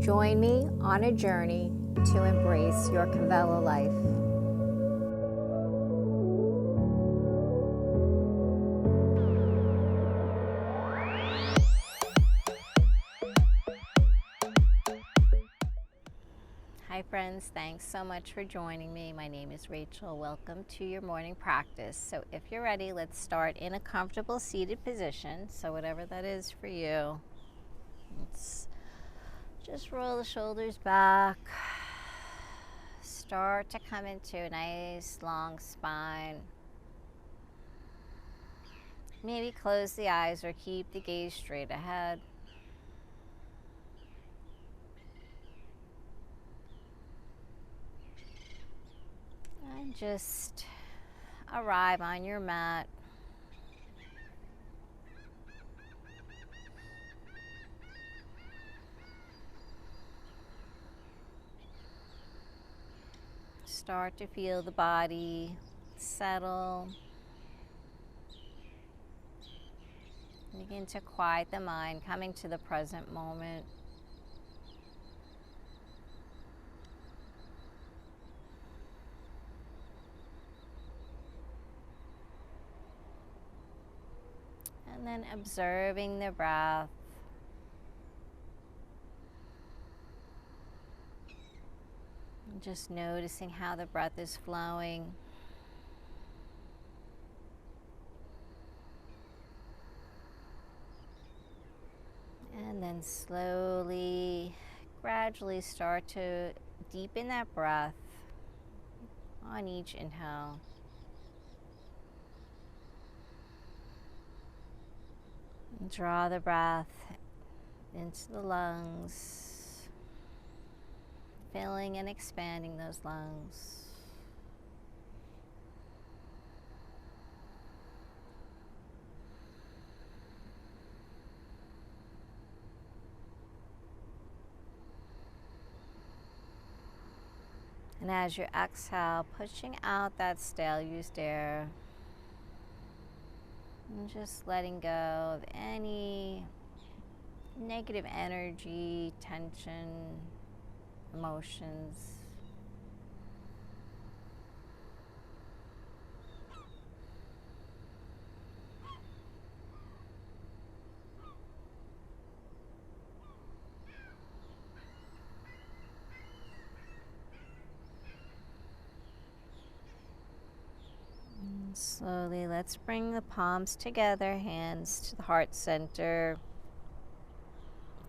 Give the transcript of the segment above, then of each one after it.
Join me on a journey to embrace your Kavela life. Hi friends, thanks so much for joining me. My name is Rachel. Welcome to your morning practice. So if you're ready, let's start in a comfortable seated position. So whatever that is for you. Let's just roll the shoulders back. Start to come into a nice long spine. Maybe close the eyes or keep the gaze straight ahead. And just arrive on your mat. Start to feel the body settle. Begin to quiet the mind, coming to the present moment. And then observing the breath. And just noticing how the breath is flowing. And then slowly, gradually start to deepen that breath on each inhale. And draw the breath into the lungs, filling and expanding those lungs. And as you exhale, pushing out that stale used air, and just letting go of any negative energy, tension, emotions. Slowly, let's bring the palms together, hands to the heart center.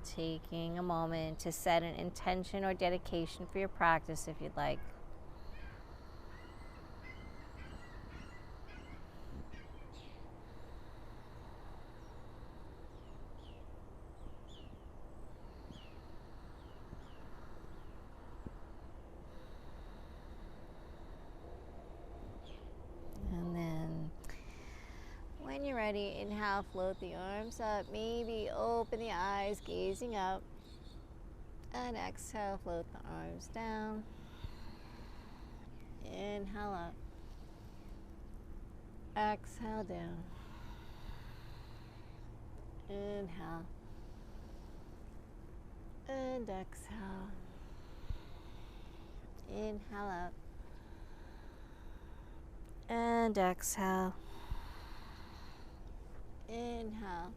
Taking a moment to set an intention or dedication for your practice if you'd like. And then when you're ready, inhale, float the arms up. Maybe open the eyes, gazing up. And exhale, float the arms down. Inhale up. Exhale down. Inhale. And exhale. Inhale up. And exhale. Inhale.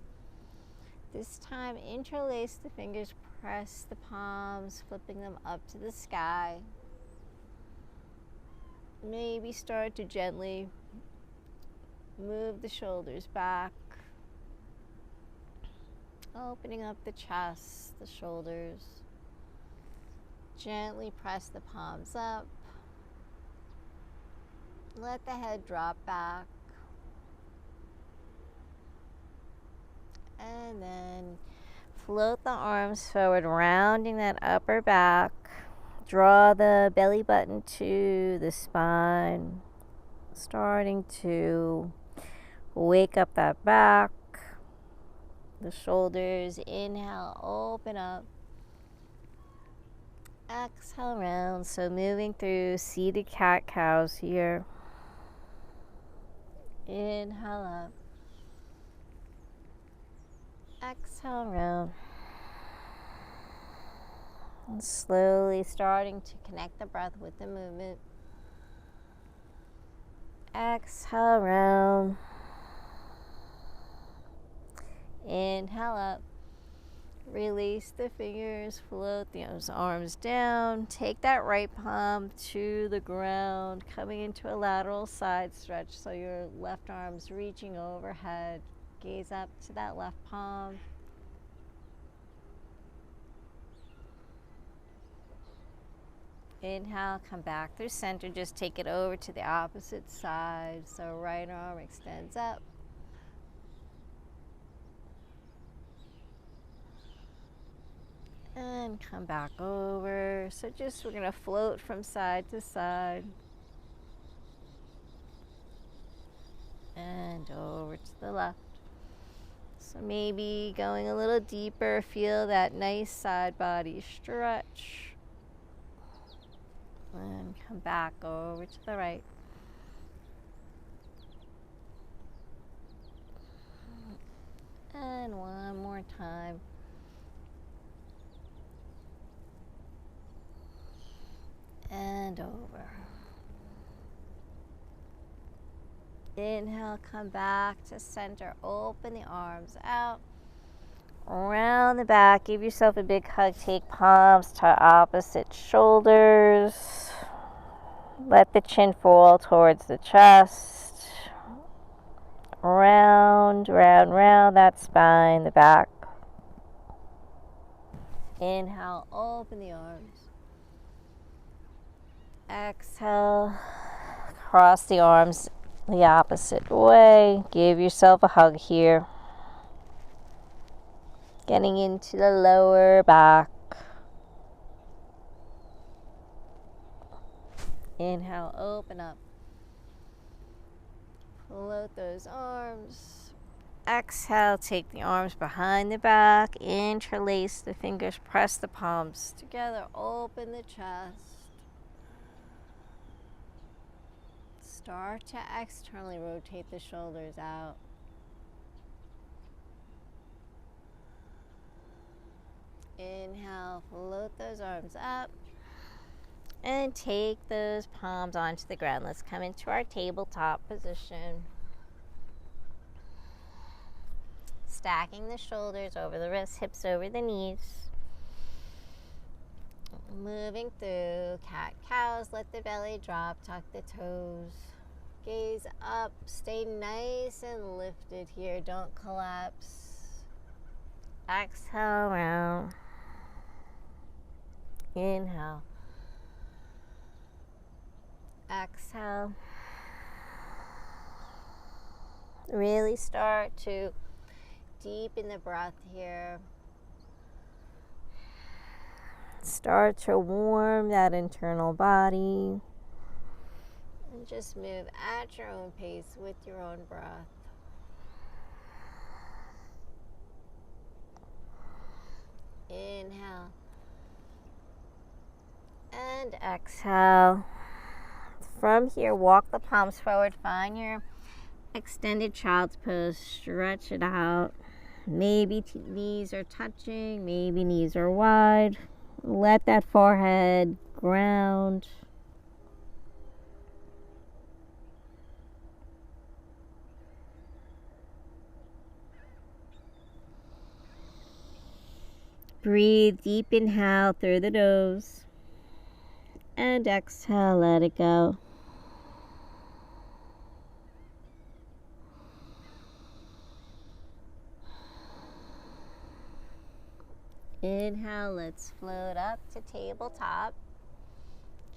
This time, interlace the fingers, press the palms, flipping them up to the sky. Maybe start to gently move the shoulders back, opening up the chest, the shoulders. Gently press the palms up. Let the head drop back. And then float the arms forward, rounding that upper back. Draw the belly button to the spine, starting to wake up that back. The shoulders, inhale, open up. Exhale, round. So moving through seated cat-cows here. Inhale up. Exhale, round. And slowly starting to connect the breath with the movement. Exhale, round. Inhale up. Release the fingers, float the arms down. Take that right palm to the ground, coming into a lateral side stretch. So your left arm's reaching overhead. Gaze up to that left palm. Inhale, come back through center. Just take it over to the opposite side. So right arm extends up. And come back over. So we're going to float from side to side. And over to the left. So maybe going a little deeper, feel that nice side body stretch. And come back over to the right. And one more time. And over. Inhale, come back to center. Open the arms out. Around the back. Give yourself a big hug. Take palms to opposite shoulders. Let the chin fall towards the chest. Round, round, round that spine, the back. Inhale, open the arms. Exhale, cross the arms the opposite way. Give yourself a hug here. Getting into the lower back. Inhale, open up. Float those arms. Exhale, take the arms behind the back. Interlace the fingers. Press the palms together. Open the chest. Start to externally rotate the shoulders out. Inhale, float those arms up. And take those palms onto the ground. Let's come into our tabletop position. Stacking the shoulders over the wrists, hips over the knees. Moving through cat-cows, let the belly drop, tuck the toes. Gaze up, stay nice and lifted here, don't collapse. Exhale, round. Inhale. Exhale. Really start to deepen the breath here. Start to warm that internal body. And just move at your own pace with your own breath. Inhale. And exhale. From here, walk the palms forward. Find your extended child's pose. Stretch it out. Maybe knees are touching. Maybe knees are wide. Let that forehead ground. Breathe deep, inhale through the nose. And exhale, let it go. Inhale, let's float up to tabletop.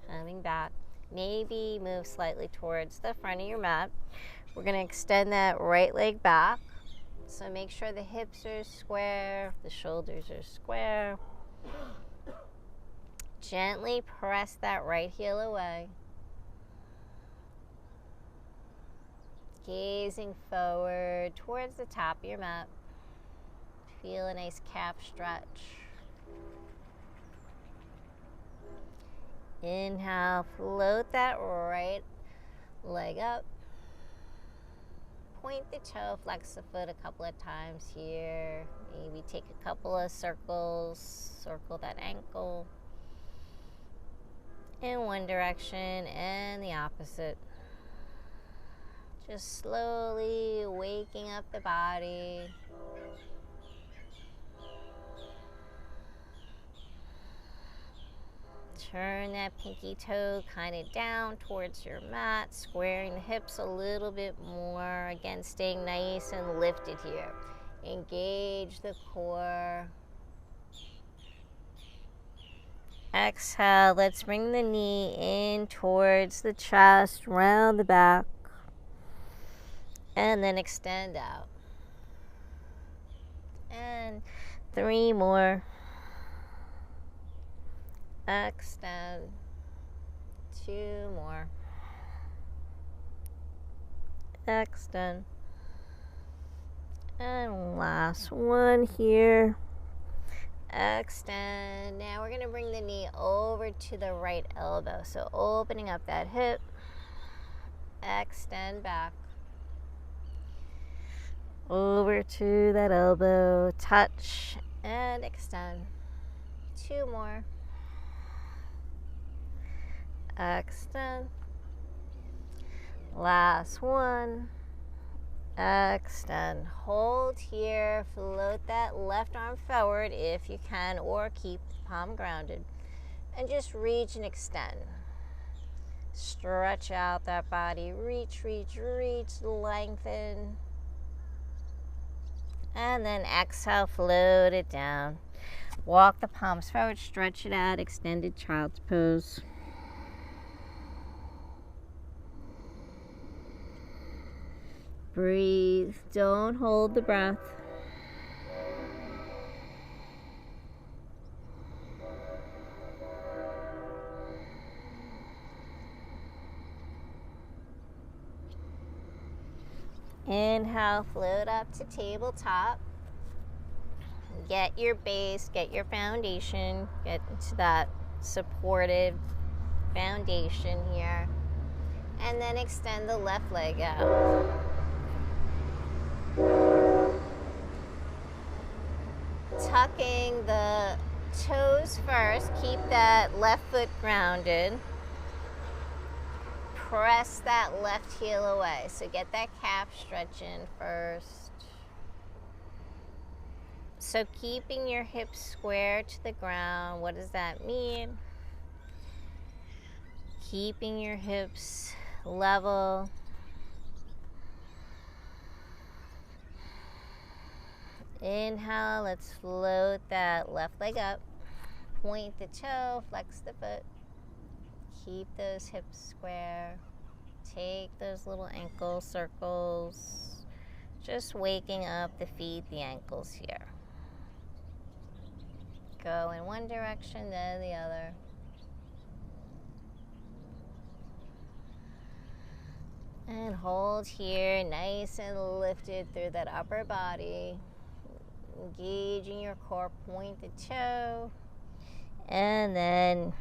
Coming back. Maybe move slightly towards the front of your mat. We're going to extend that right leg back. So make sure the hips are square, the shoulders are square. Gently press that right heel away. Gazing forward towards the top of your mat. Feel a nice calf stretch. Inhale, float that right leg up. Point the toe, flex the foot a couple of times here. Maybe take a couple of circles, circle that ankle. in one direction and the opposite. Just slowly waking up the body. Turn that pinky toe kind of down towards your mat, squaring the hips a little bit more. Again, staying nice and lifted here. Engage the core. Exhale, let's bring the knee in towards the chest, round the back, and then extend out. And 3 more. Extend. 2 more. Extend. And last one here. Extend. Now we're going to bring the knee over to the right elbow. So opening up that hip. Extend back. Over to that elbow. Touch and extend. 2 more. Extend. Last one. Extend. Hold here. Float that left arm forward if you can, or keep the palm grounded. And just reach and extend. Stretch out that body. Reach, reach, reach. Lengthen. And then exhale, float it down. Walk the palms forward. Stretch it out. Extended child's pose. Breathe. Don't hold the breath. Inhale, float up to tabletop. Get your base, get your foundation, get into that supported foundation here. And then extend the left leg out. Tucking the toes first, keep that left foot grounded. Press that left heel away. So get that calf stretch in first. So keeping your hips square to the ground. What does that mean? Keeping your hips level. Inhale, let's float that left leg up. Point the toe, flex the foot. Keep those hips square. Take those little ankle circles. Just waking up the feet, the ankles here. Go in one direction, then the other. And hold here, nice and lifted through that upper body. Engaging your core, point the toe. And then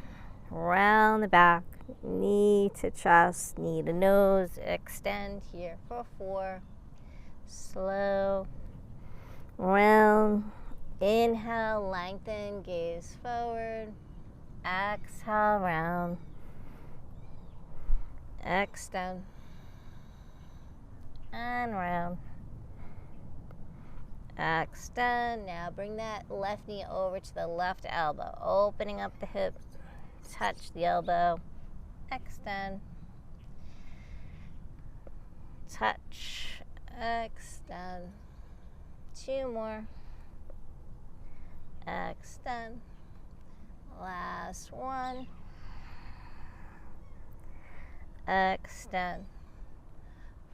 round the back, knee to chest, knee to nose. Extend here for 4. Slow. Round. Inhale, lengthen, gaze forward. Exhale, round. Extend. And round. Extend. Now bring that left knee over to the left elbow. Opening up the hip. Touch the elbow. Extend. Touch. Extend. 2 more. Extend. Last one. Extend.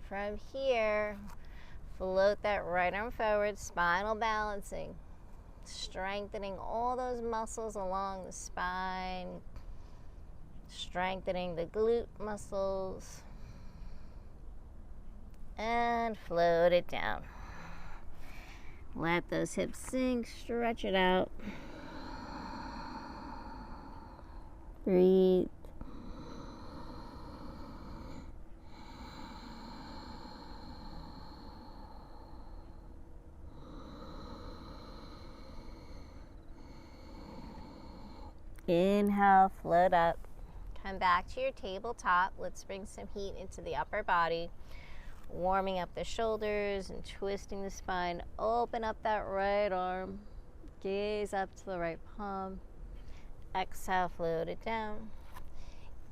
From here, float that right arm forward, spinal balancing. Strengthening all those muscles along the spine. Strengthening the glute muscles. And float it down. Let those hips sink, stretch it out. Breathe. Inhale, float up. come back to your tabletop. Let's bring some heat into the upper body, warming up the shoulders and twisting the spine. Open up that right arm, gaze up to the right palm. Exhale, float it down.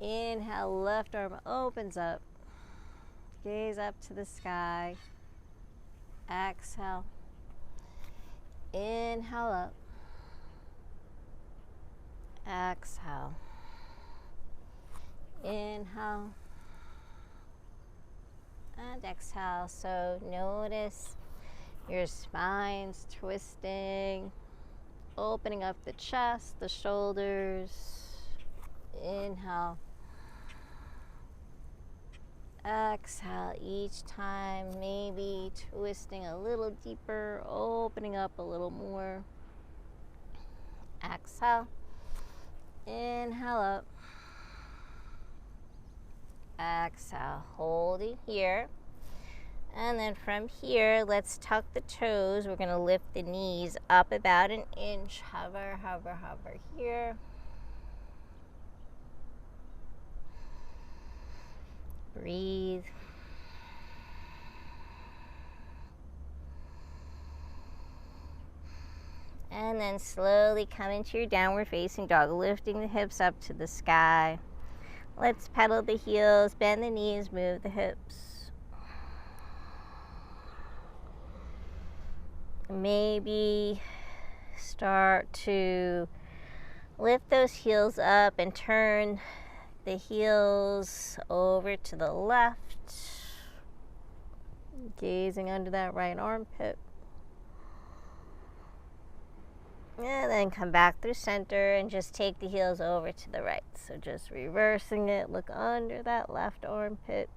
Inhale, left arm opens up, gaze up to the sky. Exhale, inhale up, exhale, inhale, and exhale. So notice your spine's twisting, opening up the chest, the shoulders. Inhale, exhale, each time maybe twisting a little deeper, opening up a little more. Exhale, inhale up, exhale, holding here. And then from here, let's tuck the toes. We're going to lift the knees up about an inch. Hover, hover, hover here. Breathe. And then slowly come into your downward facing dog, lifting the hips up to the sky. Let's pedal the heels, bend the knees, move the hips. Maybe start to lift those heels up and turn the heels over to the left, gazing under that right armpit. And then come back through center and just take the heels over to the right. So just reversing it, look under that left armpit.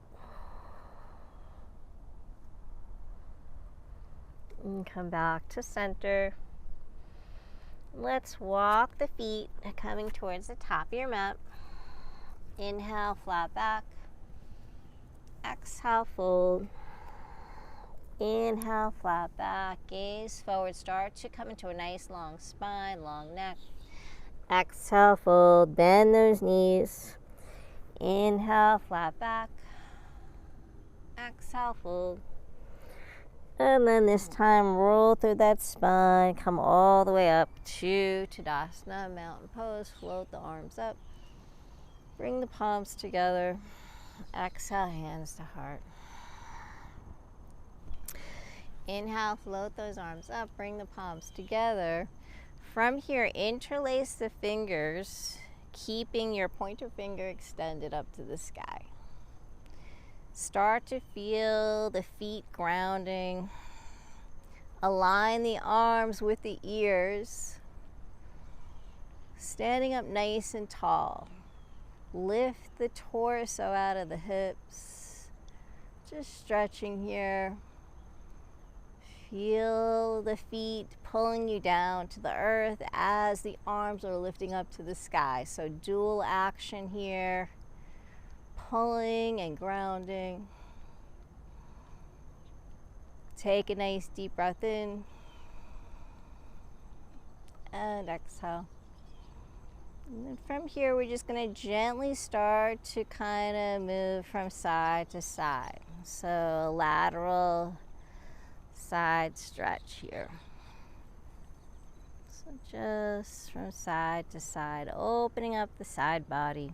And come back to center. Let's walk the feet coming towards the top of your mat. Inhale, flat back. Exhale, fold. Inhale, flat back. Gaze forward. Start to come into a nice long spine, long neck. Exhale, fold. Bend those knees. Inhale, flat back. Exhale, fold. And then this time, roll through that spine. Come all the way up to Tadasana, mountain pose. Float the arms up. Bring the palms together. Exhale, hands to heart. Inhale, float those arms up. Bring the palms together. From here, interlace the fingers, keeping your pointer finger extended up to the sky. Start to feel the feet grounding. Align the arms with the ears. Standing up nice and tall. Lift the torso out of the hips. Just stretching here. Feel the feet pulling you down to the earth as the arms are lifting up to the sky. So dual action here. Pulling and grounding. Take a nice deep breath in. And exhale. And then from here, we're just going to gently start to kind of move from side to side. So a lateral side stretch here. So just from side to side, opening up the side body.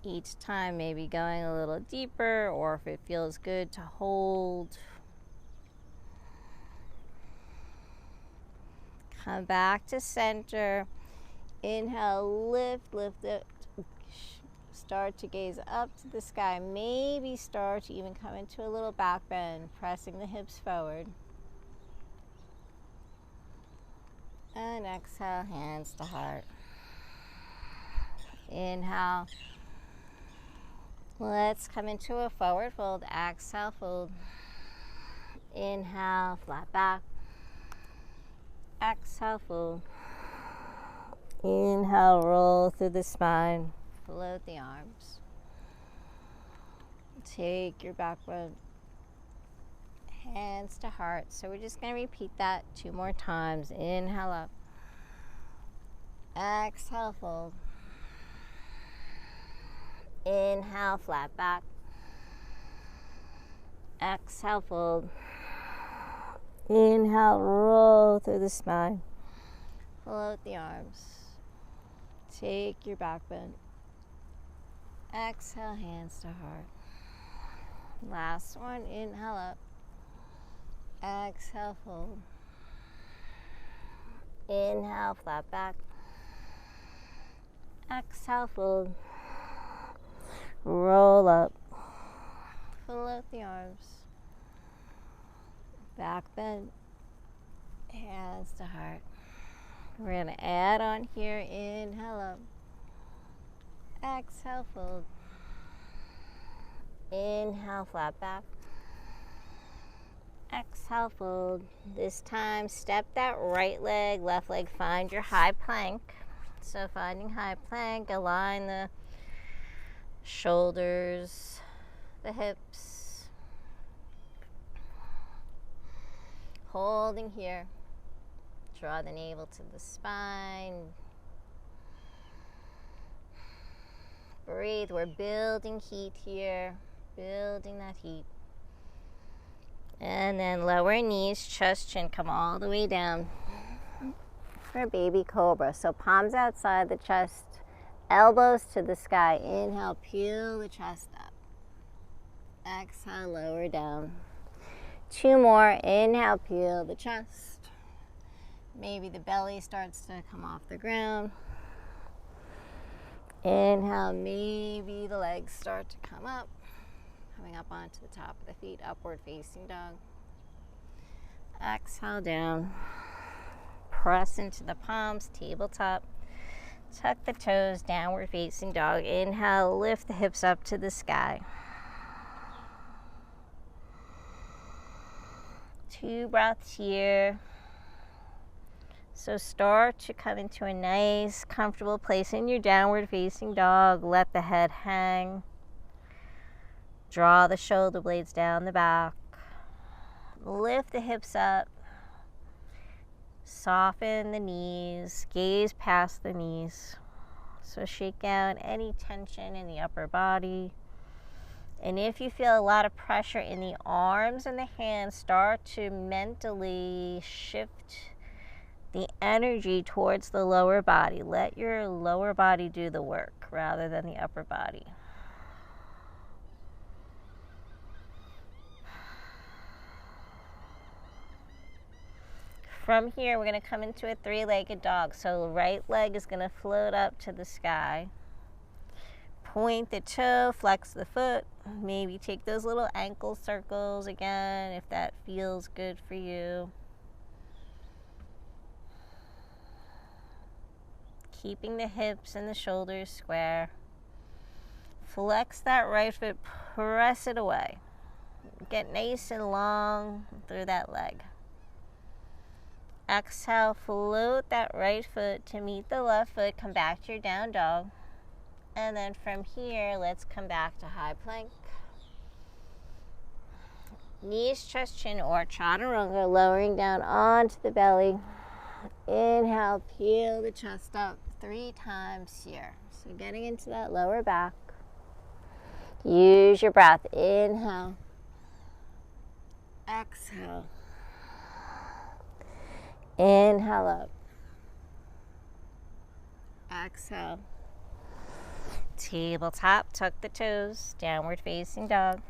Each time maybe going a little deeper, or if it feels good to hold. Come back to center. Inhale, lift, lift, lift. Start to gaze up to the sky. Maybe start to even come into a little back bend, pressing the hips forward. And exhale, hands to heart. Inhale. Let's come into a forward fold. Exhale, fold. Inhale, flat back. Exhale, fold. Inhale, roll through the spine. Float the arms. Take your back bend. Hands to heart. So we're just going to repeat that 2 more times. Inhale up. Exhale, fold. Inhale, flat back. Exhale, fold. Inhale, roll through the spine. Float the arms. Take your back bend. Exhale, hands to heart. Last one, inhale up. Exhale, fold. Inhale, flat back. Exhale, fold. Roll up. Float the arms. Back bend. Hands to heart. We're going to add on here. Inhale up. Exhale, fold. Inhale, flat back. Exhale, fold. This time, step that right leg, left leg, find your high plank. So finding high plank, align the shoulders, the hips. Holding here. Draw the navel to the spine. Breathe. We're building heat here. Building that heat. And then lower knees, chest, chin, come all the way down for baby cobra. So palms outside the chest, elbows to the sky. Inhale, peel the chest up. Exhale, lower down. 2 more. Inhale, peel the chest. Maybe the belly starts to come off the ground. Inhale, maybe the legs start to come up. Coming up onto the top of the feet, upward facing dog. Exhale down. Press into the palms, tabletop. Tuck the toes, downward facing dog. Inhale, lift the hips up to the sky. 2 breaths here. So start to come into a nice, comfortable place in your downward facing dog. Let the head hang. Draw the shoulder blades down the back. Lift the hips up. Soften the knees. Gaze past the knees. So shake out any tension in the upper body. And if you feel a lot of pressure in the arms and the hands, start to mentally shift the energy towards the lower body. Let your lower body do the work rather than the upper body. From here, we're going to come into a 3-legged dog. So the right leg is going to float up to the sky. Point the toe, flex the foot. Maybe take those little ankle circles again if that feels good for you. Keeping the hips and the shoulders square. Flex that right foot, press it away. Get nice and long through that leg. Exhale, float that right foot to meet the left foot. Come back to your down dog. And then from here, let's come back to high plank. Knees, chest, chin, or chaturanga, lowering down onto the belly. Inhale, peel the chest up 3 times here. So getting into that lower back. Use your breath. Inhale. Exhale. Inhale up. Exhale. Tabletop, tuck the toes, downward facing dog.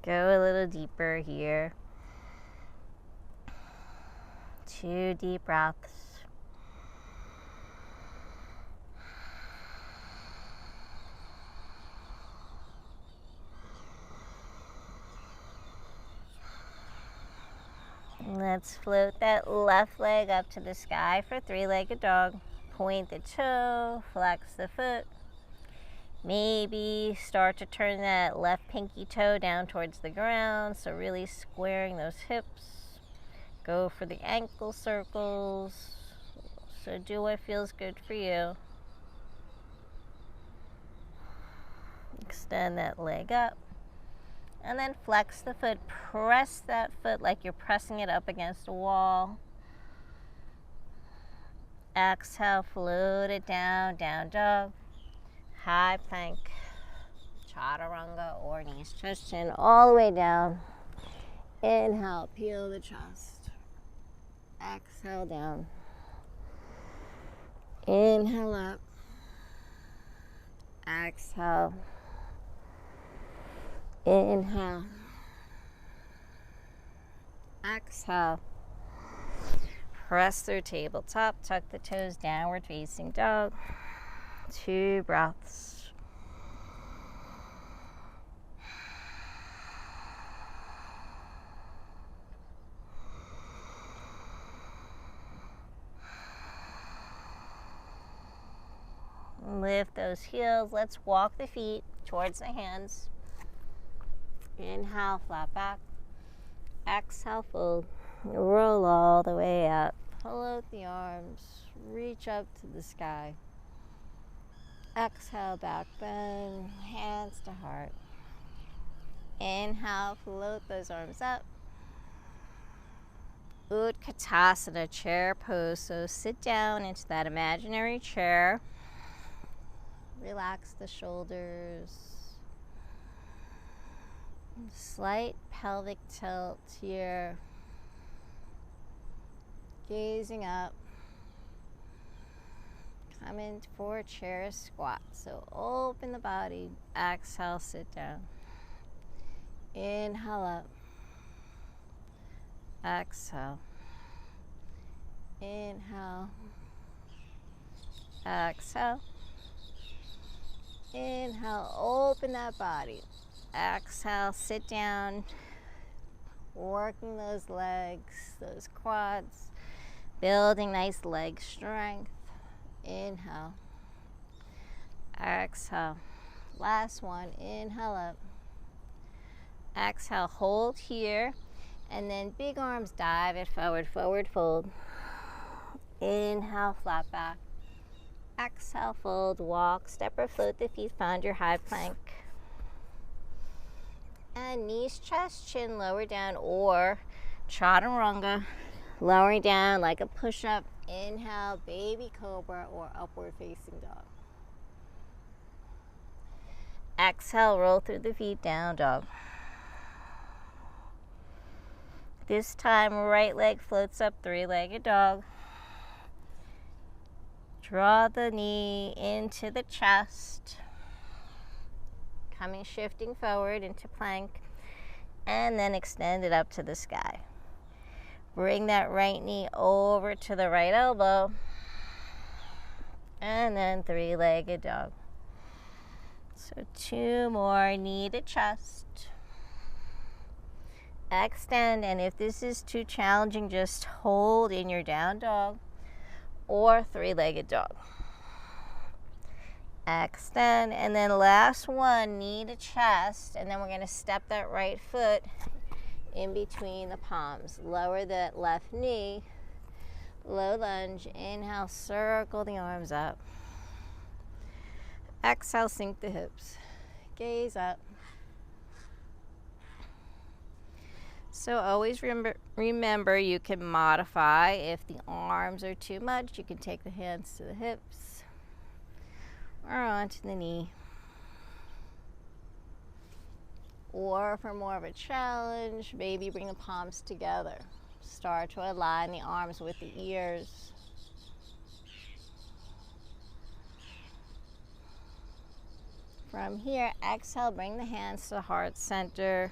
Go a little deeper here. 2 deep breaths. Let's float that left leg up to the sky for 3-legged dog. Point the toe, flex the foot. Maybe start to turn that left pinky toe down towards the ground, so really squaring those hips. Go for the ankle circles. So do what feels good for you. Extend that leg up. And then flex the foot. Press that foot like you're pressing it up against a wall. Exhale, float it down, down dog, high plank, chaturanga or knees, chest, chin, all the way down. Inhale, peel the chest. Exhale down. Inhale up. Exhale. Inhale. Exhale. Press through tabletop. Tuck the toes, downward facing dog. 2 breaths. Lift those heels. Let's walk the feet towards the hands. Inhale, flat back. Exhale, fold. Roll all the way up. Float the arms. Reach up to the sky. Exhale, back bend. Hands to heart. Inhale, float those arms up. Utkatasana, chair pose. So sit down into that imaginary chair. Relax the shoulders. Slight pelvic tilt here. Gazing up. Come in for a chair squat. So open the body. Exhale, sit down. Inhale up. Exhale. Inhale. Exhale. Inhale, open that body. Exhale, sit down. Working those legs, those quads. Building nice leg strength. Inhale. Exhale. Last one. Inhale up. Exhale, hold here. And then big arms, dive it forward, forward fold. Inhale, flat back. Exhale, fold, walk, step or float the feet, find your high plank. And knees, chest, chin, lower down, or chaturanga, lowering down like a push-up. Inhale, baby cobra or upward facing dog. Exhale, roll through the feet, down dog. This time, right leg floats up, 3-legged dog. Draw the knee into the chest. Shifting forward into plank. And then extend it up to the sky. Bring that right knee over to the right elbow. And then 3-legged dog. So 2 more, knee to chest. Extend, and if this is too challenging, just hold in your down dog or 3-legged dog. Extend, and then last one, knee to chest, and then we're going to step that right foot in between the palms. Lower the left knee, low lunge. Inhale, circle the arms up. Exhale, sink the hips. Gaze up. So always remember you can modify. If the arms are too much, you can take the hands to the hips or onto the knee. Or for more of a challenge, maybe bring the palms together. Start to align the arms with the ears. From here, exhale, bring the hands to the heart center.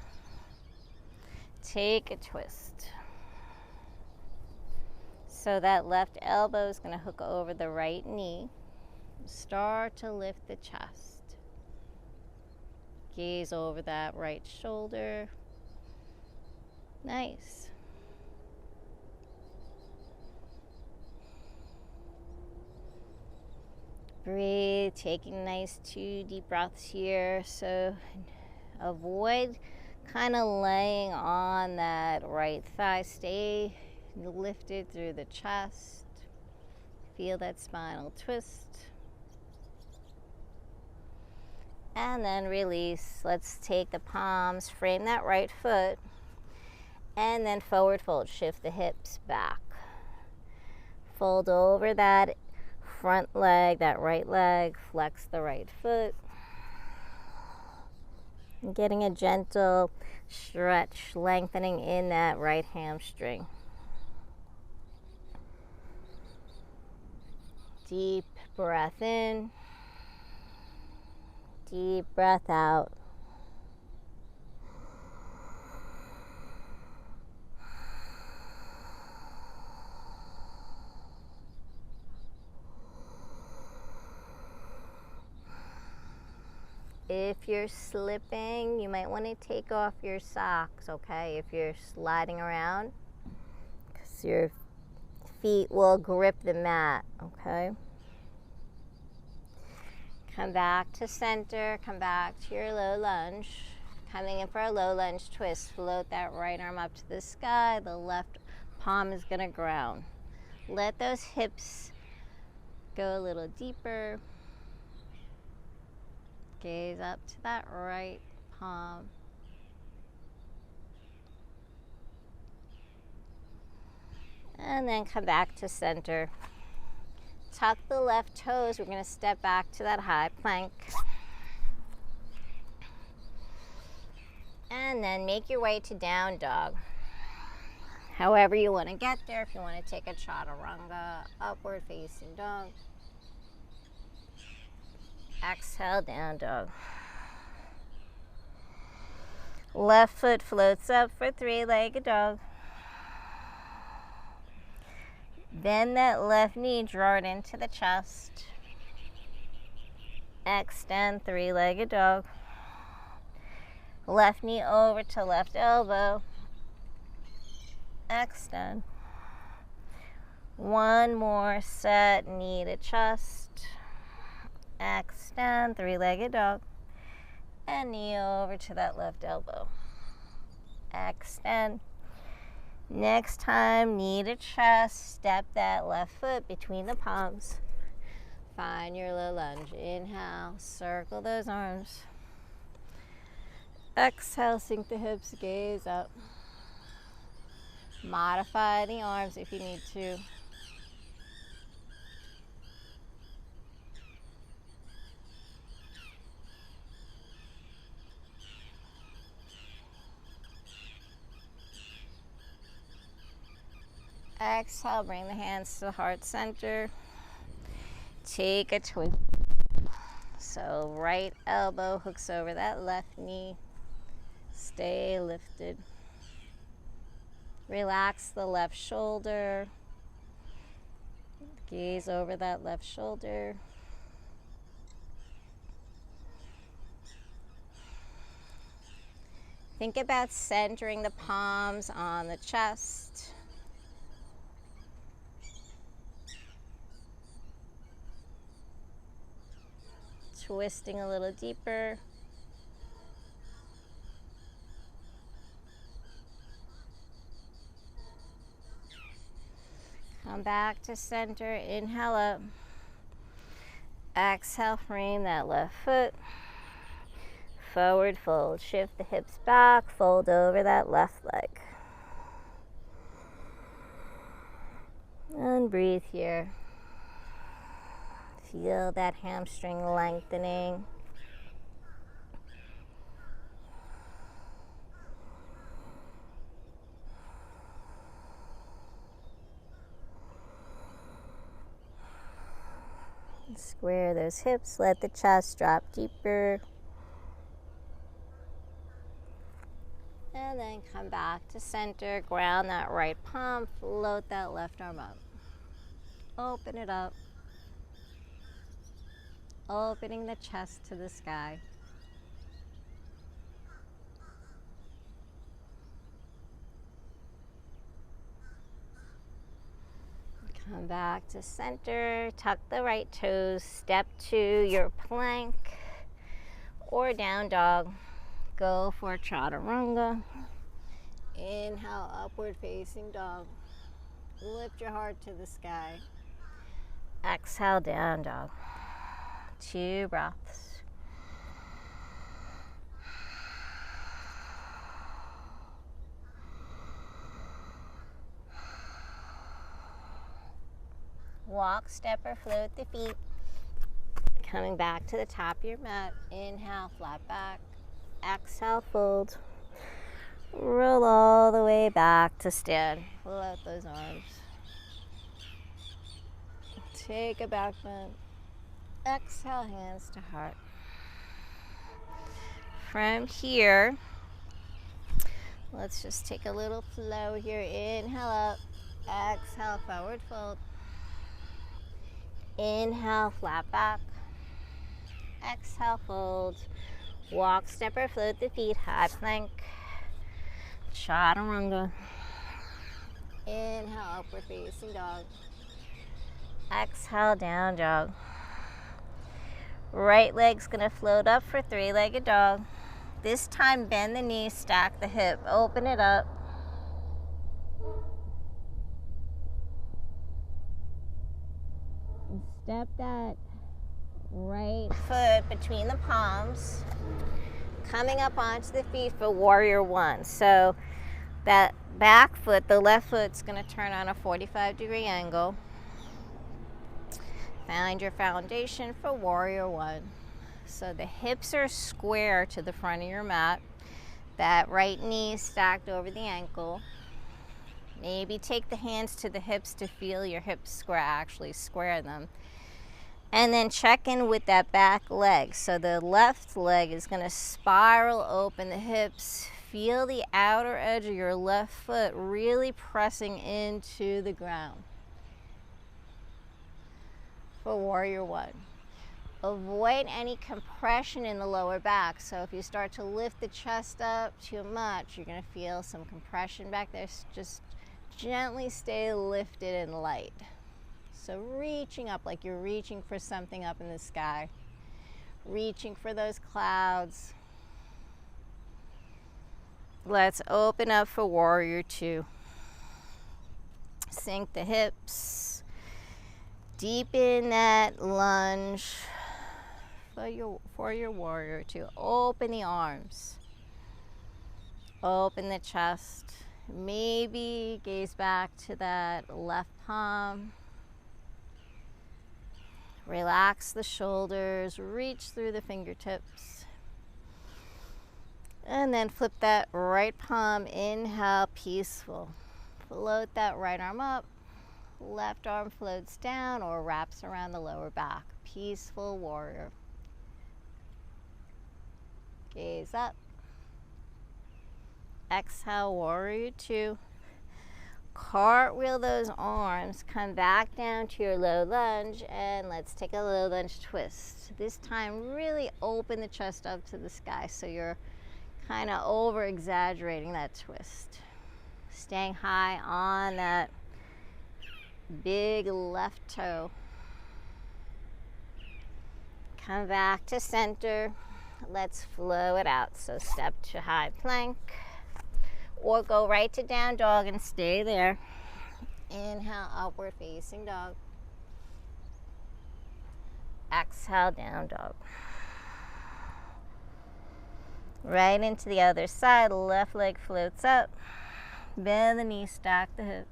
Take a twist. So that left elbow is going to hook over the right knee. Start to lift the chest. Gaze over that right shoulder. Nice. Breathe, taking nice 2 deep breaths here. So avoid kind of laying on that right thigh. Stay lifted through the chest. Feel that spinal twist. And then release. Let's take the palms, frame that right foot, and then forward fold. Shift the hips back. Fold over that front leg, that right leg, flex the right foot. And getting a gentle stretch, lengthening in that right hamstring. Deep breath in, deep breath out. If you're slipping, you might want to take off your socks, okay? If you're sliding around, because your feet will grip the mat, okay? Come back to center, come back to your low lunge. Coming in for a low lunge twist, float that right arm up to the sky, the left palm is gonna ground. Let those hips go a little deeper. Gaze up to that right palm. And then come back to center. Tuck the left toes. We're going to step back to that high plank. And then make your way to down dog. However you want to get there. If you want to take a chaturanga, upward facing dog. Exhale, down dog. Left foot floats up for three-legged dog. Bend that left knee, draw it into the chest. Extend, three-legged dog. Left knee over to left elbow. Extend. One more set, knee to chest. Extend, three-legged dog. And knee over to that left elbow. Extend. Next time, knee to chest. Step that left foot between the palms. Find your low lunge. Inhale, circle those arms. Exhale, sink the hips, gaze up. Modify the arms if you need to. Exhale, bring the hands to heart center. Take a twist. So right elbow hooks over that left knee. Stay lifted. Relax the left shoulder. Gaze over that left shoulder. Think about centering the palms on the chest. Twisting a little deeper. Come back to center. Inhale up. Exhale, frame that left foot. Forward fold. Shift the hips back. Fold over that left leg. And breathe here. Feel that hamstring lengthening. Square those hips, let the chest drop deeper. And then come back to center, ground that right palm, float that left arm up. Open it up. Opening the chest to the sky. Come back to center, tuck the right toes, step to your plank or down dog. Go for chaturanga. Inhale, upward facing dog. Lift your heart to the sky. Exhale, down dog. 2 breaths. Walk, step, or float the feet. Coming back to the top of your mat. Inhale, flat back. Exhale, fold. Roll all the way back to stand. Pull out those arms. Take a back bend. Exhale, hands to heart. From here, let's just take a little flow here. Inhale up. Exhale, forward fold. Inhale, flat back. Exhale, fold. Walk, step, or float the feet. High plank. Chaturanga. Inhale, upward facing dog. Exhale, down dog. Right leg's gonna float up for three-legged dog. This time, bend the knee, stack the hip, open it up. Step that right foot between the palms, coming up onto the feet for warrior one. So that back foot, the left foot's going to turn on a 45-degree angle. Find your foundation for warrior one. So the hips are square to the front of your mat. That right knee is stacked over the ankle. Maybe take the hands to the hips to feel your hips square, actually square them. And then check in with that back leg. So the left leg is going to spiral open the hips. Feel the outer edge of your left foot really pressing into the ground. For warrior one. Avoid any compression in the lower back. So if you start to lift the chest up too much, you're going to feel some compression back there. Just gently stay lifted and light. So reaching up like you're reaching for something up in the sky. Reaching for those clouds. Let's open up for warrior two. Sink the hips. Deepen that lunge for your warrior two. Open the arms. Open the chest. Maybe gaze back to that left palm. Relax the shoulders, reach through the fingertips. And then flip that right palm, inhale, peaceful. Float that right arm up, left arm floats down or wraps around the lower back. Peaceful warrior. Gaze up. Exhale, warrior two. Cartwheel those arms, come back down to your low lunge, and let's take a low lunge twist. This time, really open the chest up to the sky so you're kind of over exaggerating that twist. Staying high on that big left toe. Come back to center. Let's flow it out. So step to high plank. Or go right to down dog and stay there. Inhale, upward facing dog. Exhale, down dog. Right into the other side. Left leg floats up. Bend the knee, stack the hip.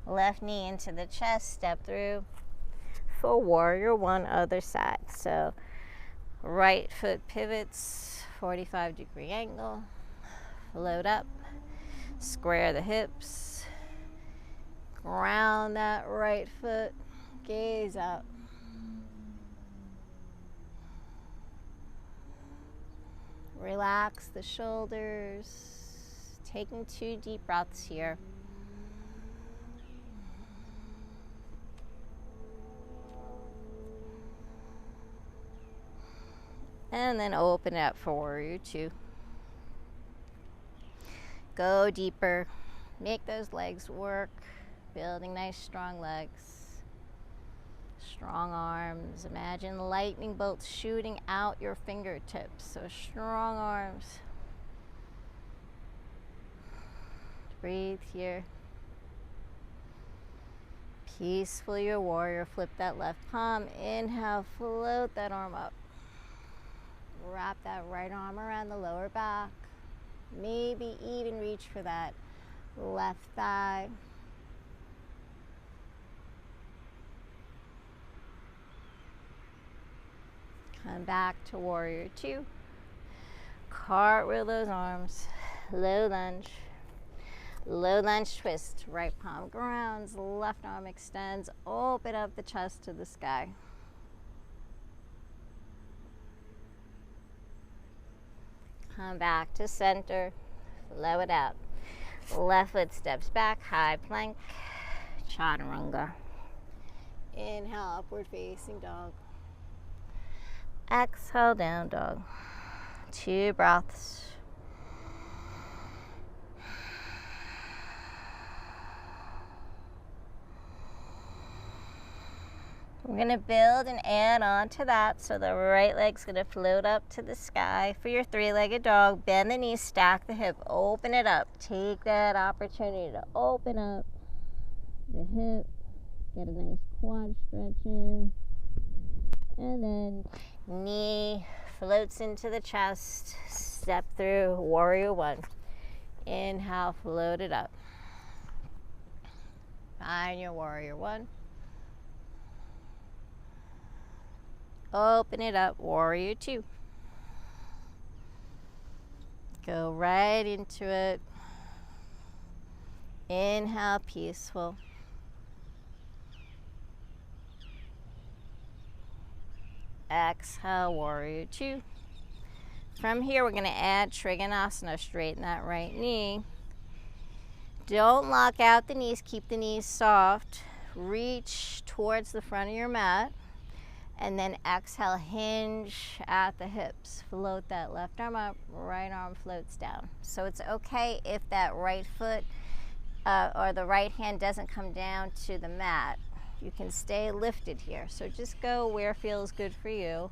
Left knee into the chest, step through for warrior one, other side. So right foot pivots. 45-degree angle, float up, square the hips, ground that right foot, gaze up. Relax the shoulders, taking 2 deep breaths here. And then open it up for warrior two. Go deeper. Make those legs work. Building nice strong legs. Strong arms. Imagine lightning bolts shooting out your fingertips. So strong arms. Breathe here. Peaceful your warrior. Flip that left palm. Inhale, float that arm up. Wrap that right arm around the lower back. Maybe even reach for that left thigh. Come back to warrior two. Cartwheel those arms. Low lunge. Low lunge twist. Right palm grounds, left arm extends. Open up the chest to the sky. Come back to center. Flow it out. Left foot steps back. High plank. Chaturanga. Inhale, upward facing dog. Exhale, down dog. 2 breaths. We're going to build and add on to that. So the right leg's going to float up to the sky. For your 3-legged dog, bend the knees, stack the hip, open it up. Take that opportunity to open up the hip. Get a nice quad stretch in. And then knee floats into the chest. Step through warrior one. Inhale, float it up. Find your warrior one. Open it up, warrior two. Go right into it. Inhale, peaceful. Exhale, warrior two. From here, we're going to add Trikonasana. Straighten that right knee. Don't lock out the knees. Keep the knees soft. Reach towards the front of your mat. And then exhale, hinge at the hips. Float that left arm up, right arm floats down. So it's okay if that right foot or the right hand doesn't come down to the mat. You can stay lifted here. So just go where feels good for you.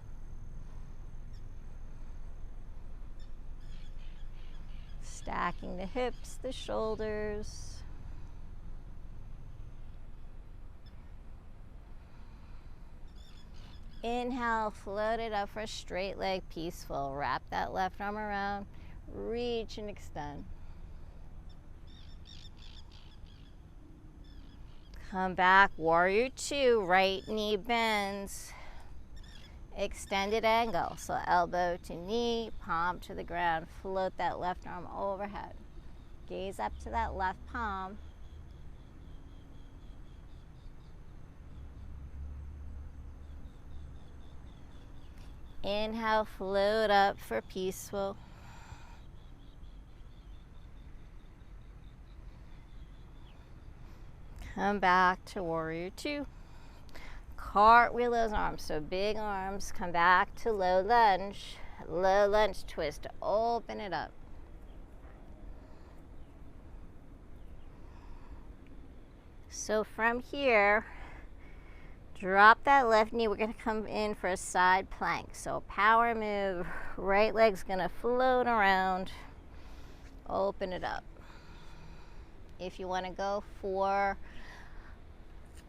Stacking the hips, the shoulders. Inhale, float it up for a straight leg, peaceful. Wrap that left arm around, reach and extend. Come back, warrior two, right knee bends. Extended angle, so elbow to knee, palm to the ground. Float that left arm overhead. Gaze up to that left palm. Inhale, float up for peaceful. Come back to warrior two. Cartwheel those arms, so big arms. Come back to low lunge. Low lunge twist, open it up. So from here, drop that left knee. We're going to come in for a side plank. So power move. Right leg's going to float around. Open it up. If you want to go for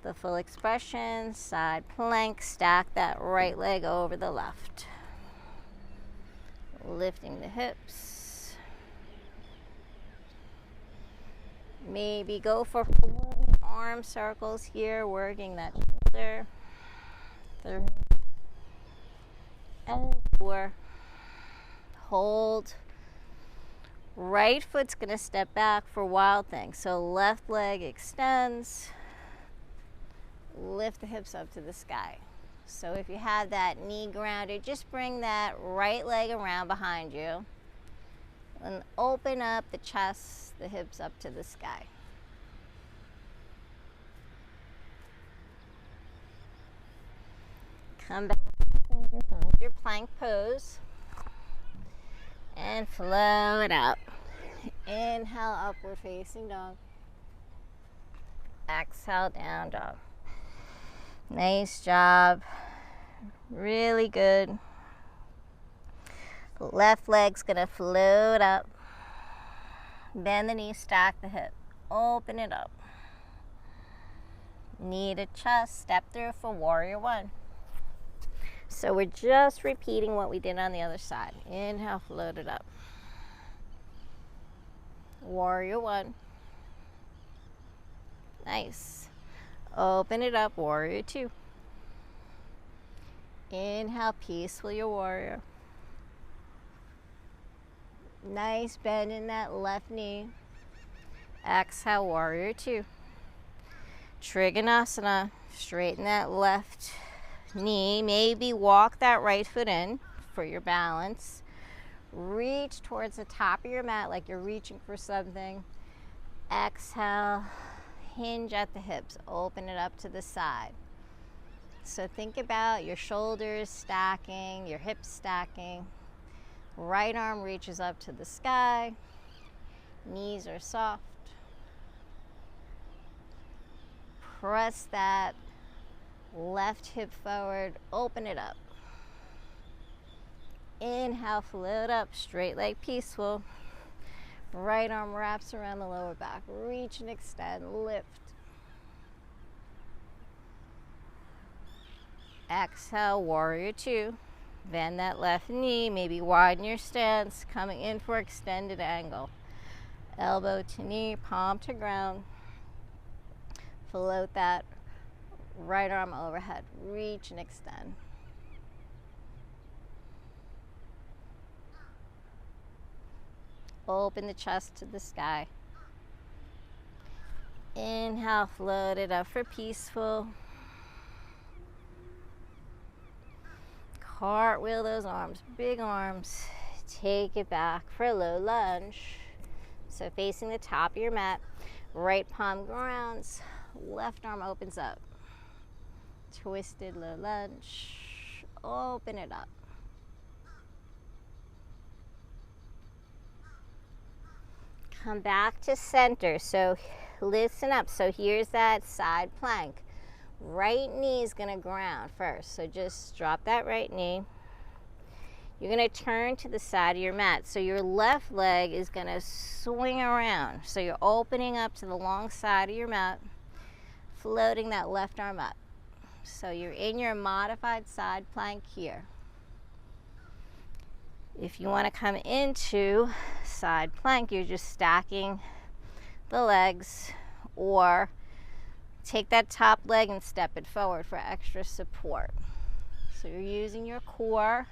the full expression, side plank, stack that right leg over the left. Lifting the hips. Maybe go for 4 arm circles here, working that shoulder. 3 and 4. Hold. Right foot's going to step back for wild thing. So left leg extends. Lift the hips up to the sky. So if you have that knee grounded, just bring that right leg around behind you and open up the chest, the hips up to the sky. Come back, find your plank pose and flow it out. Inhale, upward facing dog. Exhale, down dog. Nice job. Really good. Left leg's gonna float up. Bend the knee, stack the hip. Open it up. Knee to chest, step through for warrior one. So we're just repeating what we did on the other side. Inhale, float it up. Warrior one. Nice. Open it up, warrior two. Inhale, peaceful, your warrior. Nice bend in that left knee. Exhale, warrior two. Trikonasana, straighten that left knee. Maybe walk that right foot in for your balance. Reach towards the top of your mat like you're reaching for something. Exhale, hinge at the hips, open it up to the side. So think about your shoulders stacking, your hips stacking. Right arm reaches up to the sky. Knees are soft. Press that left hip forward, open it up. Inhale, float up, straight leg peaceful. Right arm wraps around the lower back. Reach and extend, lift. Exhale, warrior two. Bend that left knee, maybe widen your stance, coming in for extended angle. Elbow to knee, palm to ground. Float that right arm overhead. Reach and extend. Open the chest to the sky. Inhale, float it up for peaceful. Cartwheel those arms, big arms. Take it back for a low lunge. So facing the top of your mat, right palm grounds, left arm opens up. Twisted low lunge, open it up. Come back to center, so listen up. So here's that side plank. Right knee is gonna ground first, so just drop that right knee. You're gonna turn to the side of your mat, so your left leg is gonna swing around. So you're opening up to the long side of your mat, floating that left arm up. So you're in your modified side plank here. If you wanna come into side plank, you're just stacking the legs, or take that top leg and step it forward for extra support. So you're using your core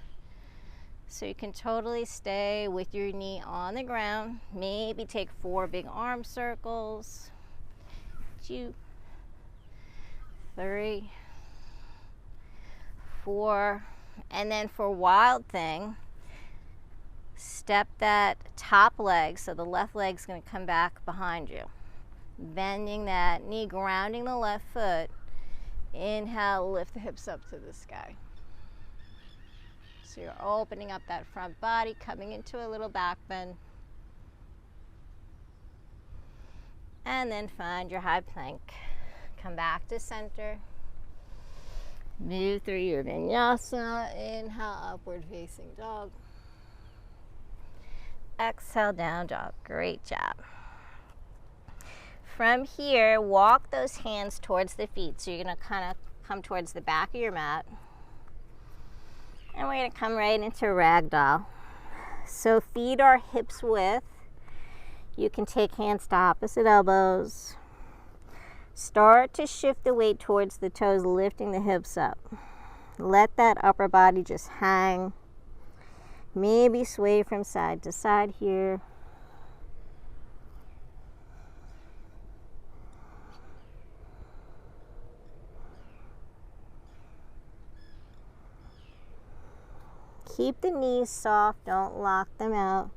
so you can totally stay with your knee on the ground. Maybe take 4 big arm circles. 2, 3, 4. And then for wild thing, step that top leg, so the left leg's going to come back behind you. Bending that knee, grounding the left foot. Inhale, lift the hips up to the sky. So you're opening up that front body, coming into a little back bend. And then find your high plank. Come back to center. Move through your Vinyasa. Inhale, upward facing dog. Exhale, down dog. Great job. From here, walk those hands towards the feet. So you're going to kind of come towards the back of your mat. And we're going to come right into ragdoll. So feet are hips width. You can take hands to opposite elbows. Start to shift the weight towards the toes, lifting the hips up. Let that upper body just hang. Maybe sway from side to side here. Keep the knees soft, don't lock them out.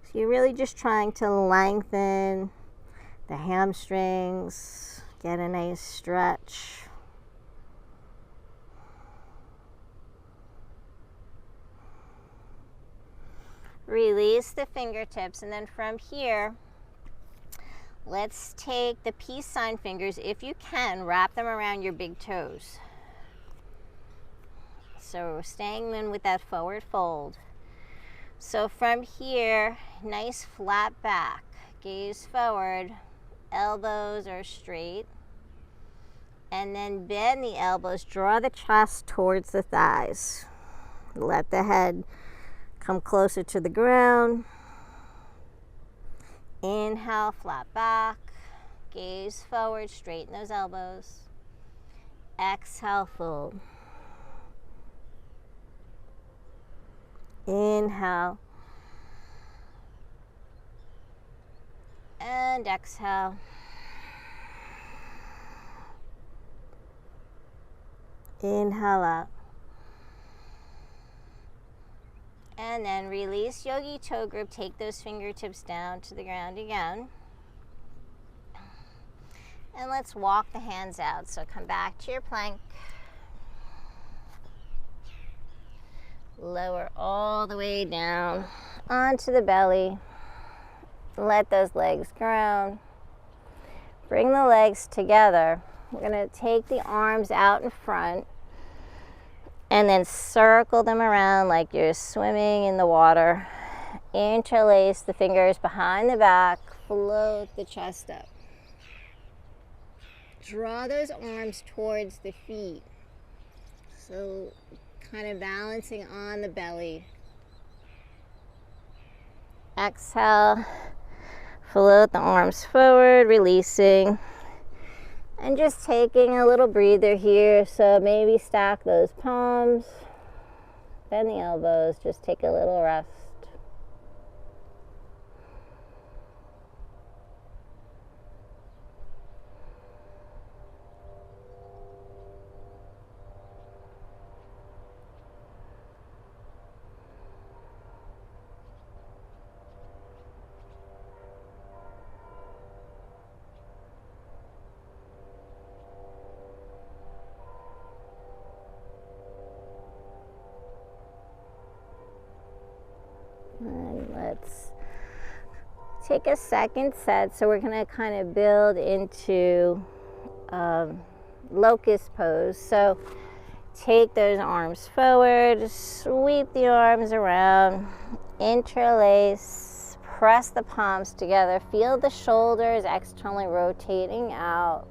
So you're really just trying to lengthen the hamstrings, get a nice stretch. Release the fingertips, and then from here, let's take the peace sign fingers. If you can, wrap them around your big toes. So we're staying in with that forward fold. So from here, nice flat back, gaze forward, elbows are straight, and then bend the elbows, draw the chest towards the thighs. Let the head come closer to the ground. Inhale, flat back, gaze forward, straighten those elbows. Exhale, fold. Inhale. And exhale. Inhale out. And then release Yogi Toe Grip. Take those fingertips down to the ground again. And let's walk the hands out. So come back to your plank. Lower all the way down onto the belly. Let those legs ground. Bring the legs together. We're going to take the arms out in front and then circle them around like you're swimming in the water. Interlace the fingers behind the back. Float the chest up. Draw those arms towards the feet. So kind of balancing on the belly. Exhale. Float the arms forward, releasing. And just taking a little breather here. So maybe stack those palms. Bend the elbows. Just take a little rest. And let's take a second set. So we're going to kind of build into locust pose. So take those arms forward, sweep the arms around, interlace, press the palms together, feel the shoulders externally rotating out,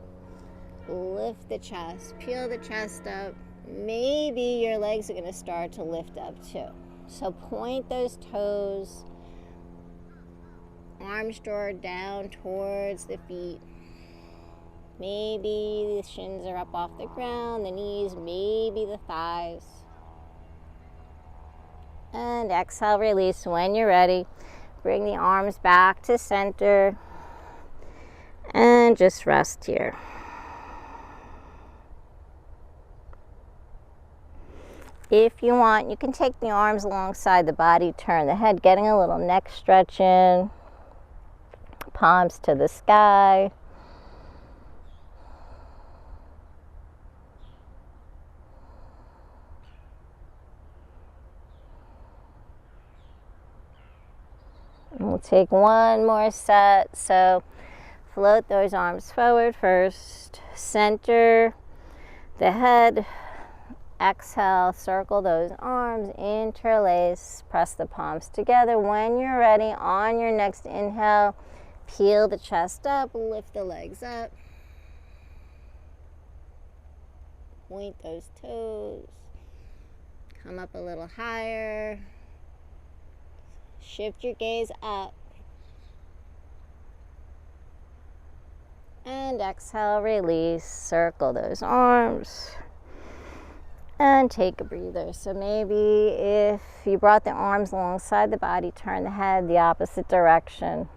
lift the chest, peel the chest up. Maybe your legs are going to start to lift up too. So point those toes, arms draw down towards the feet. Maybe the shins are up off the ground, the knees, maybe the thighs. And exhale, release when you're ready. Bring the arms back to center and just rest here. If you want, you can take the arms alongside the body, turn the head, getting a little neck stretch in, palms to the sky. And we'll take one more set. So float those arms forward first, center the head. Exhale, circle those arms, interlace, press the palms together. When you're ready, on your next inhale, peel the chest up, lift the legs up. Point those toes. Come up a little higher. Shift your gaze up. And exhale, release, circle those arms. And take a breather. So maybe if you brought the arms alongside the body, turn the head the opposite direction.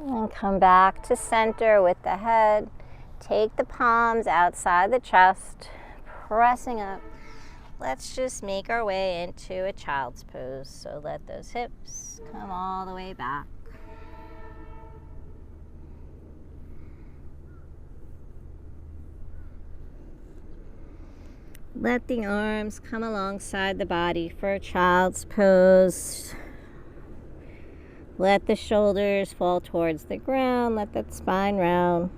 And come back to center with the head. Take the palms outside the chest, pressing up. Let's just make our way into a child's pose. So let those hips come all the way back. Let the arms come alongside the body for a child's pose. Let the shoulders fall towards the ground. Let that spine round.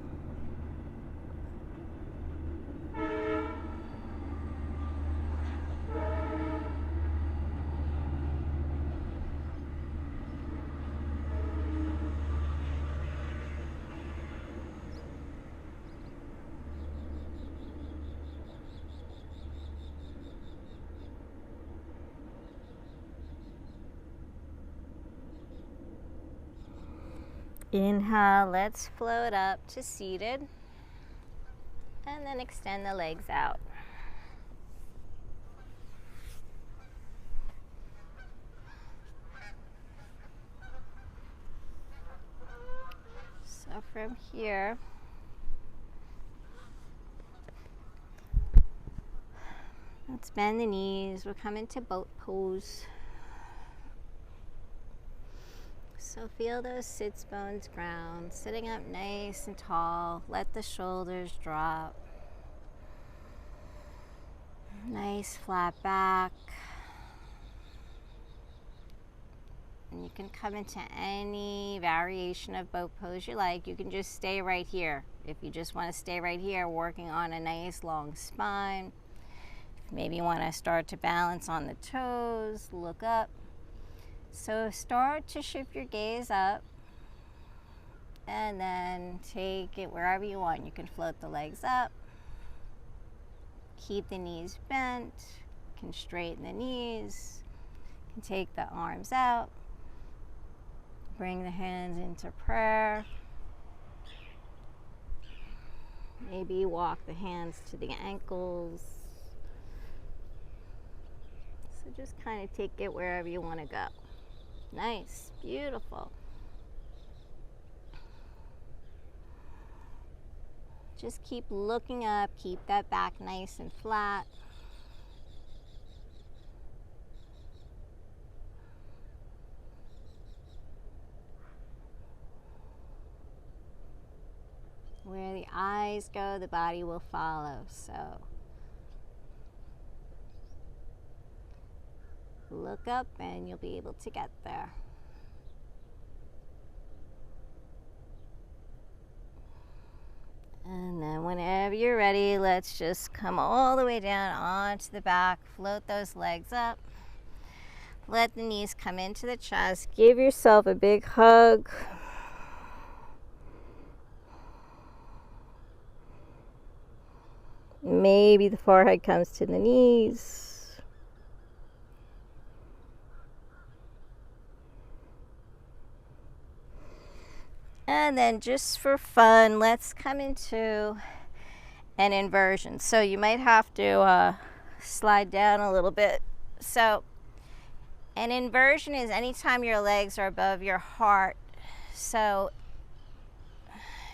Inhale, let's float up to seated. And then extend the legs out. So from here, let's bend the knees. We'll come into boat pose. So feel those sits bones ground, sitting up nice and tall. Let the shoulders drop. Nice flat back. And you can come into any variation of boat pose you like. You can just stay right here. If you just want to stay right here, working on a nice long spine. Maybe you want to start to balance on the toes, look up. So start to shift your gaze up and then take it wherever you want. You can float the legs up, keep the knees bent, you can straighten the knees, you can take the arms out, bring the hands into prayer. Maybe walk the hands to the ankles. So just kind of take it wherever you want to go. Nice, beautiful. Just keep looking up, keep that back nice and flat. Where the eyes go, the body will follow. So look up and you'll be able to get there. And then whenever you're ready, let's just come all the way down onto the back, float those legs up. Let the knees come into the chest. Give yourself a big hug. Maybe the forehead comes to the knees. And then just for fun, let's come into an inversion. So you might have to slide down a little bit. So an inversion is anytime your legs are above your heart. So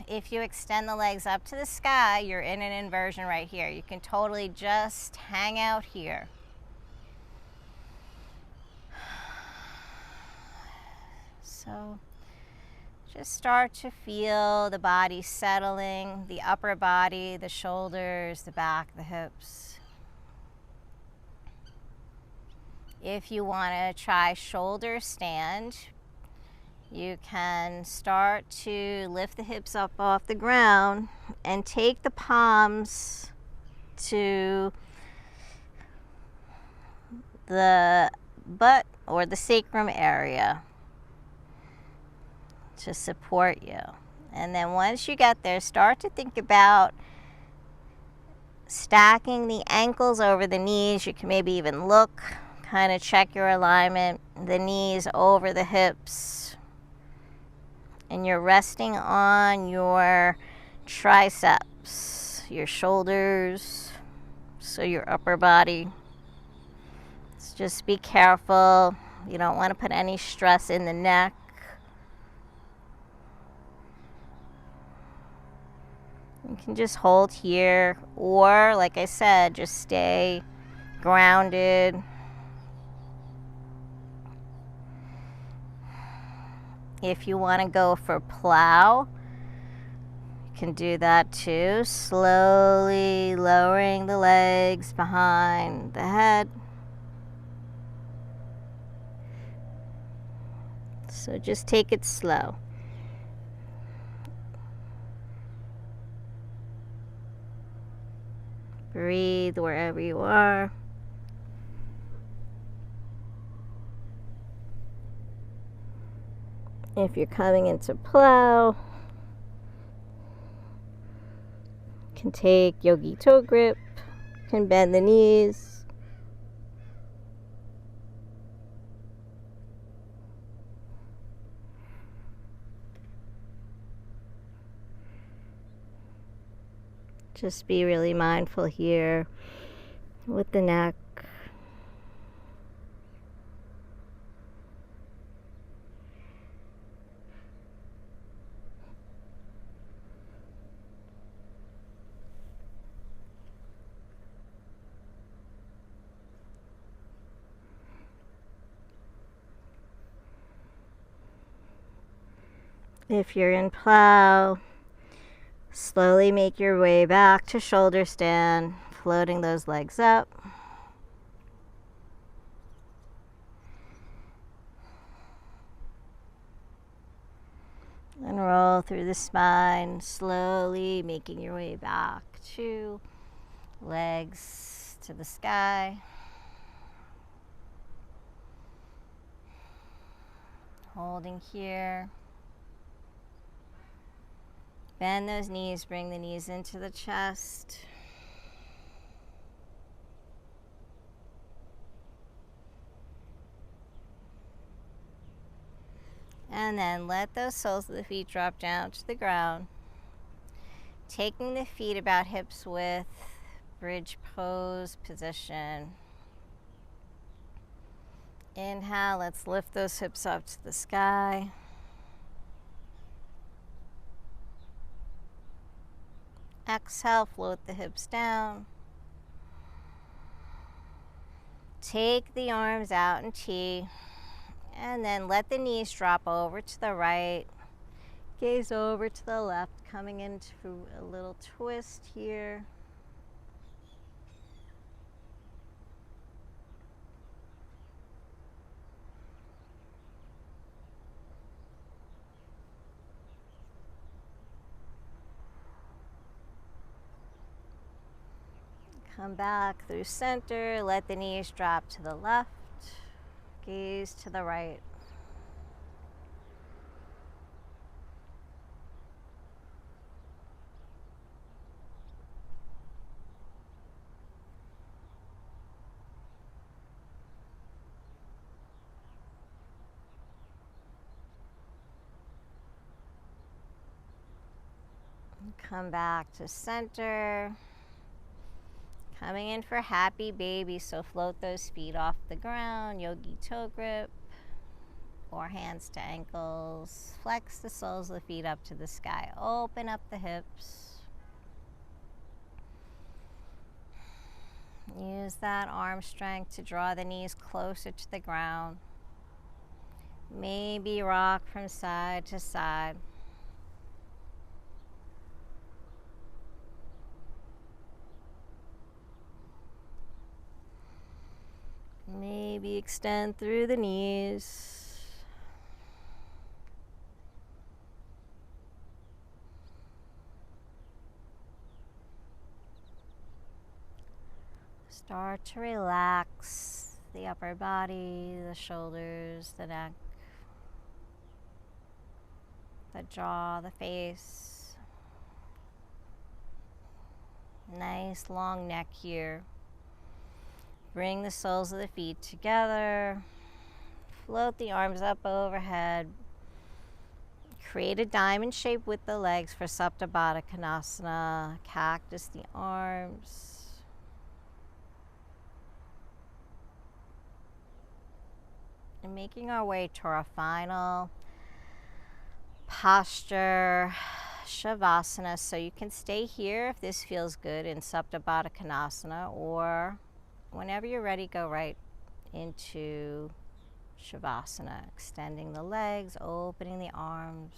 if you extend the legs up to the sky, you're in an inversion right here. You can totally just hang out here. So just start to feel the body settling, the upper body, the shoulders, the back, the hips. If you want to try shoulder stand, you can start to lift the hips up off the ground and take the palms to the butt or the sacrum area to support you. And then once you get there, start to think about stacking the ankles over the knees. You can maybe even look, kind of check your alignment, the knees over the hips. And you're resting on your triceps, your shoulders, so your upper body. So just be careful. You don't want to put any stress in the neck. You can just hold here, or like I said, just stay grounded. If you want to go for plow, you can do that too. Slowly lowering the legs behind the head. So just take it slow. Breathe wherever you are. If you're coming into plow, you can take yogi toe grip, you can bend the knees. Just be really mindful here with the neck. If you're in plow, slowly make your way back to shoulder stand, floating those legs up. And roll through the spine, slowly making your way back to legs to the sky. Holding here. Bend those knees, bring the knees into the chest. And then let those soles of the feet drop down to the ground. Taking the feet about hips width, bridge pose position. Inhale, let's lift those hips up to the sky. Exhale, float the hips down. Take the arms out in T, and then let the knees drop over to the right. Gaze over to the left, coming into a little twist here. Come back through center, let the knees drop to the left, gaze to the right. Come back to center. Coming in for happy baby, so float those feet off the ground, yogi toe grip, or hands to ankles. Flex the soles of the feet up to the sky. Open up the hips. Use that arm strength to draw the knees closer to the ground. Maybe rock from side to side. Maybe extend through the knees. Start to relax the upper body, the shoulders, the neck, the jaw, the face. Nice long neck here. Bring the soles of the feet together. Float the arms up overhead. Create a diamond shape with the legs for Supta Baddha Konasana. Cactus the arms. And making our way to our final posture, Shavasana. So you can stay here if this feels good in Supta Baddha Konasana, or whenever you're ready, go right into Shavasana, extending the legs, opening the arms.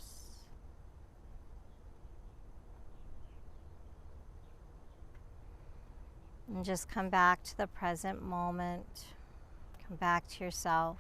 And just come back to the present moment. Come back to yourself.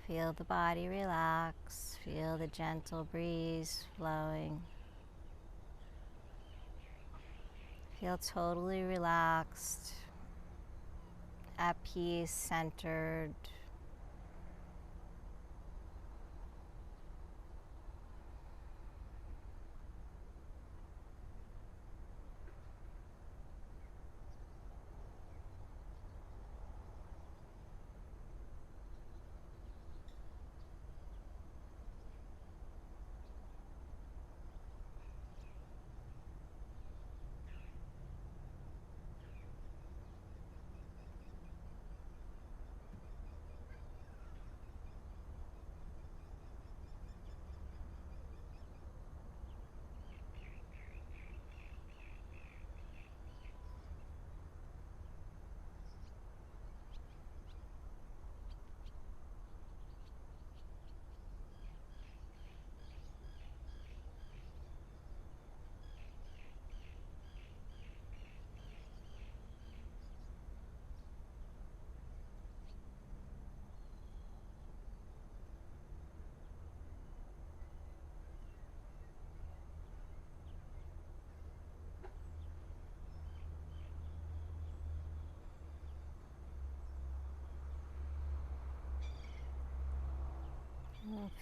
Feel the body relax. Feel the gentle breeze flowing. Feel totally relaxed, at peace, centered.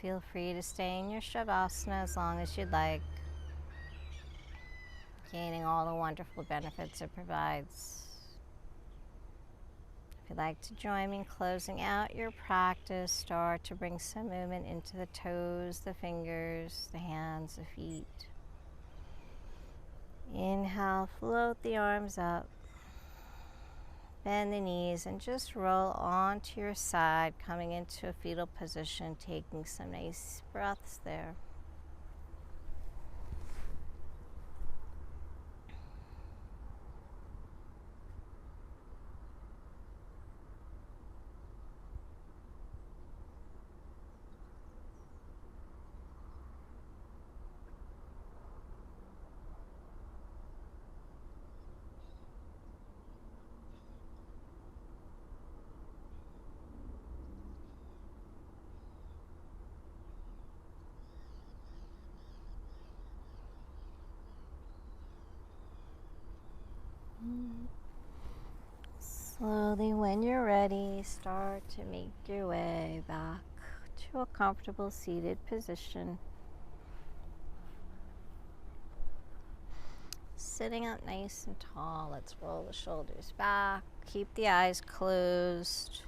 Feel free to stay in your Shavasana as long as you'd like, gaining all the wonderful benefits it provides. If you'd like to join me in closing out your practice, start to bring some movement into the toes, the fingers, the hands, the feet. Inhale, float the arms up. Bend the knees and just roll onto your side, coming into a fetal position, taking some nice breaths there. Slowly, when you're ready, start to make your way back to a comfortable seated position. Sitting up nice and tall, let's roll the shoulders back, keep the eyes closed.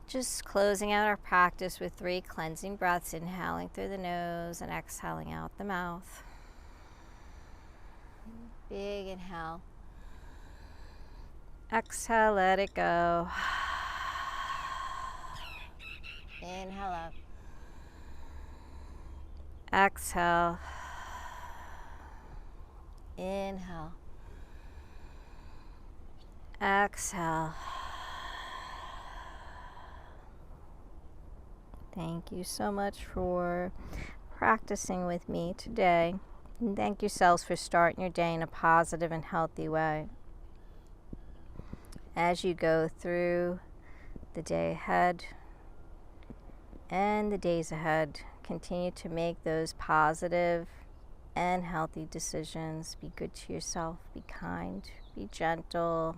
Just closing out our practice with 3 cleansing breaths, inhaling through the nose and exhaling out the mouth. Big inhale. Exhale, let it go. Inhale up. Exhale. Inhale. Exhale. Thank you so much for practicing with me today. And thank yourselves for starting your day in a positive and healthy way. As you go through the day ahead and the days ahead, continue to make those positive and healthy decisions. Be good to yourself, be kind, be gentle,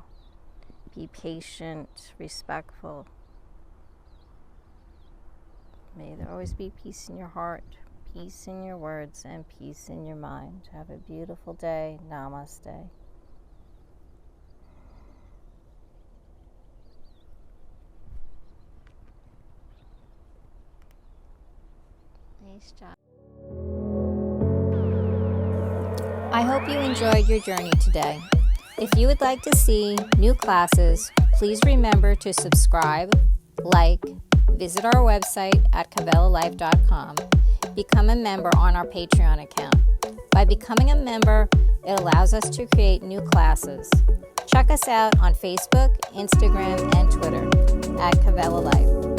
be patient, respectful. May there always be peace in your heart, peace in your words, and peace in your mind. Have a beautiful day. Namaste. Nice job. I hope you enjoyed your journey today. If you would like to see new classes, please remember to subscribe, like, visit our website at kavelalife.com, become a member on our Patreon account. By becoming a member, it allows us to create new classes. Check us out on Facebook, Instagram, and Twitter at Kavela Life.